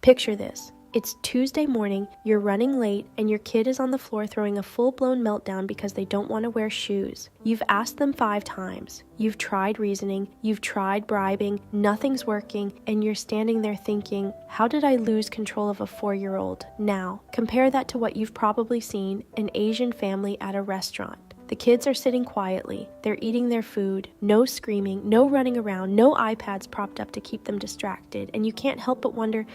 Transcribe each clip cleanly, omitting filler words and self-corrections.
Picture this. It's Tuesday morning, you're running late, and your kid is on the floor throwing a full-blown meltdown because they don't want to wear shoes. You've asked them 5 times. You've tried reasoning, you've tried bribing, nothing's working, and you're standing there thinking, how did I lose control of a 4-year-old? Now, compare that to what you've probably seen, an Asian family at a restaurant. The kids are sitting quietly, they're eating their food, no screaming, no running around, no iPads propped up to keep them distracted, and you can't help but wonder,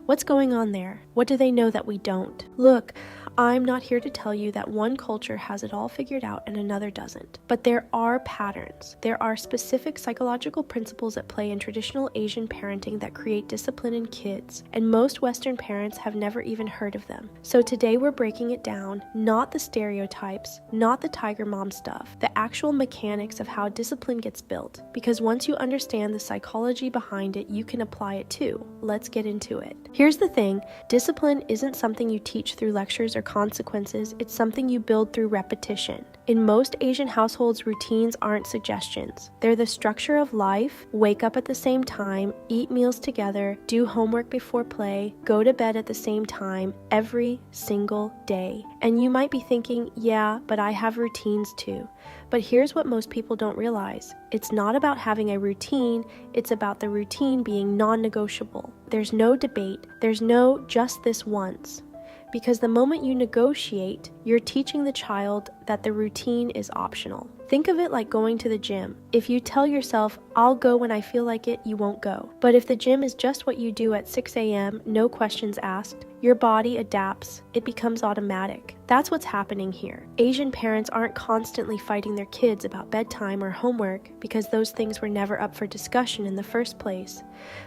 what's going on there? What do they know that we don't? Look, I'm not here to tell you that one culture has it all figured out and another doesn't. But there are patterns. There are specific psychological principles at play in traditional Asian parenting that create discipline in kids, and most Western parents have never even heard of them. So today we're breaking it down, not the stereotypes, not the tiger mom stuff, the actual mechanics of how discipline gets built. Because once you understand the psychology behind it, you can apply it too. Let's get into it. Here's the thing, discipline isn't something you teach through lectures or consequences, it's something you build through repetition. In most Asian households, routines aren't suggestions. They're the structure of life: wake up at the same time, eat meals together, do homework before play, go to bed at the same time, every single day. And you might be thinking, yeah, but I have routines too. But here's what most people don't realize. It's not about having a routine, it's about the routine being non-negotiable. There's no debate, there's no just this once. Because the moment you negotiate, you're teaching the child that the routine is optional. Think of it like going to the gym. If you tell yourself, I'll go when I feel like it, you won't go. But if the gym is just what you do at 6 a.m., no questions asked, your body adapts, it becomes automatic. That's what's happening here. Asian parents aren't constantly fighting their kids about bedtime or homework because those things were never up for discussion in the first place.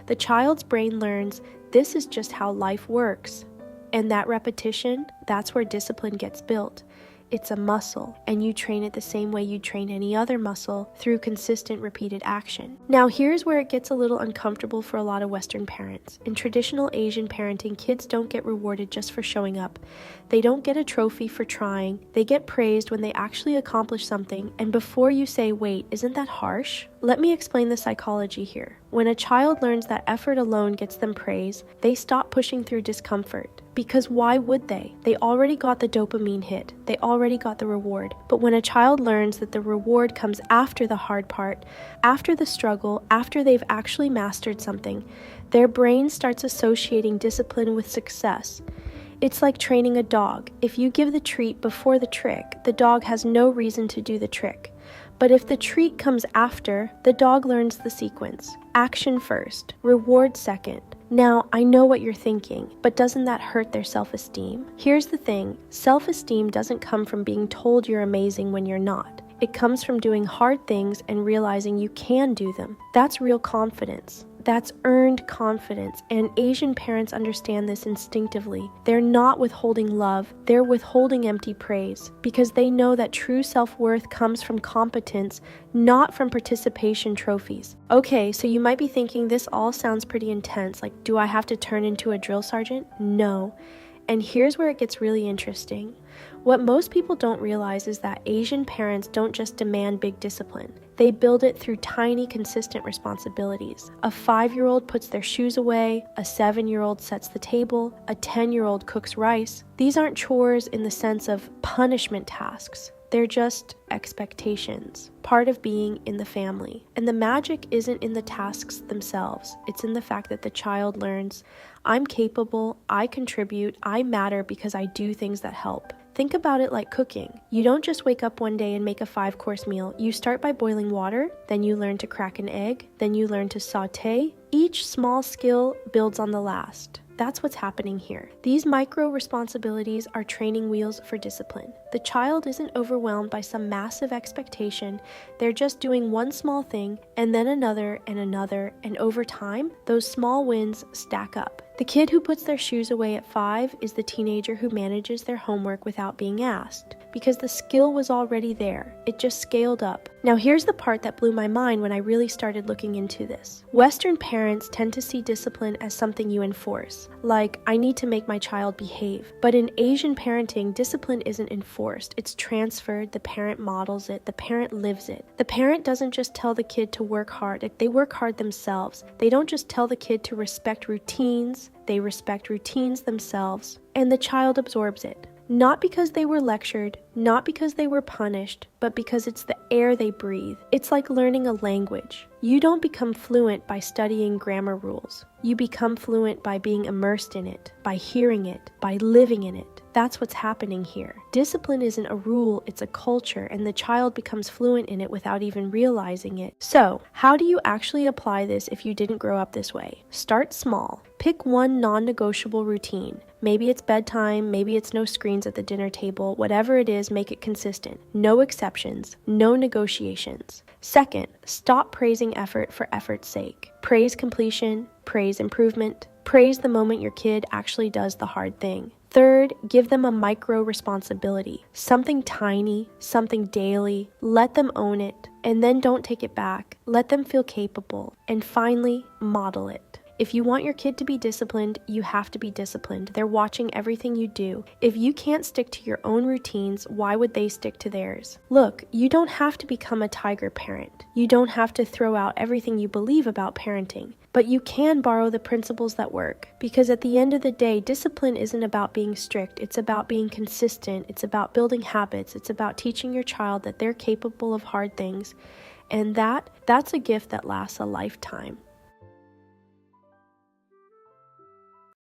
The child's brain learns this is just how life works. And that repetition, that's where discipline gets built. It's a muscle, and you train it the same way you train any other muscle, through consistent repeated action. Now here's where it gets a little uncomfortable for a lot of Western parents. In traditional Asian parenting, kids don't get rewarded just for showing up. They don't get a trophy for trying. They get praised when they actually accomplish something, and before you say, wait, isn't that harsh? Let me explain the psychology here. When a child learns that effort alone gets them praise, they stop pushing through discomfort. Because why would they? They already got the dopamine hit. They already got the reward. But when a child learns that the reward comes after the hard part, after the struggle, after they've actually mastered something, their brain starts associating discipline with success. It's like training a dog. If you give the treat before the trick, the dog has no reason to do the trick. But if the treat comes after, the dog learns the sequence. Action first, reward second. Now, I know what you're thinking, but doesn't that hurt their self-esteem? Here's the thing, self-esteem doesn't come from being told you're amazing when you're not. It comes from doing hard things and realizing you can do them. That's real confidence. That's earned confidence, and Asian parents understand this instinctively. They're not withholding love, they're withholding empty praise, because they know that true self-worth comes from competence, not from participation trophies. Okay, so you might be thinking this all sounds pretty intense, like do I have to turn into a drill sergeant? No. And here's where it gets really interesting. What most people don't realize is that Asian parents don't just demand big discipline. They build it through tiny, consistent responsibilities. A 5-year-old puts their shoes away, a 7-year-old sets the table, a 10-year-old cooks rice. These aren't chores in the sense of punishment tasks. They're just expectations, part of being in the family. And the magic isn't in the tasks themselves. It's in the fact that the child learns, I'm capable, I contribute, I matter because I do things that help. Think about it like cooking. You don't just wake up one day and make a 5-course meal. You start by boiling water, then you learn to crack an egg, then you learn to saute. Each small skill builds on the last. That's what's happening here. These micro responsibilities are training wheels for discipline. The child isn't overwhelmed by some massive expectation. They're just doing one small thing and then another, and over time, those small wins stack up. The kid who puts their shoes away at 5 is the teenager who manages their homework without being asked, because the skill was already there. It just scaled up. Now here's the part that blew my mind when I really started looking into this. Western parents tend to see discipline as something you enforce, like, I need to make my child behave. But in Asian parenting, discipline isn't enforced. It's transferred, the parent models it, the parent lives it. The parent doesn't just tell the kid to work hard, they work hard themselves. They don't just tell the kid to respect routines, they respect routines themselves, and the child absorbs it. Not because they were lectured, not because they were punished, but because it's the air they breathe. It's like learning a language. You don't become fluent by studying grammar rules. You become fluent by being immersed in it, by hearing it, by living in it. That's what's happening here. Discipline isn't a rule, it's a culture, and the child becomes fluent in it without even realizing it. So, how do you actually apply this if you didn't grow up this way? Start small. Pick one non-negotiable routine. Maybe it's bedtime, maybe it's no screens at the dinner table. Whatever it is, make it consistent. No exceptions, no negotiations. Second, stop praising effort for effort's sake. Praise completion, praise improvement, praise the moment your kid actually does the hard thing. Third, give them a micro responsibility, something tiny, something daily. Let them own it, and then don't take it back. Let them feel capable. And finally, model it. If you want your kid to be disciplined, you have to be disciplined. They're watching everything you do. If you can't stick to your own routines, why would they stick to theirs? Look, you don't have to become a tiger parent. You don't have to throw out everything you believe about parenting. But you can borrow the principles that work. Because at the end of the day, discipline isn't about being strict. It's about being consistent. It's about building habits. It's about teaching your child that they're capable of hard things. And that's a gift that lasts a lifetime.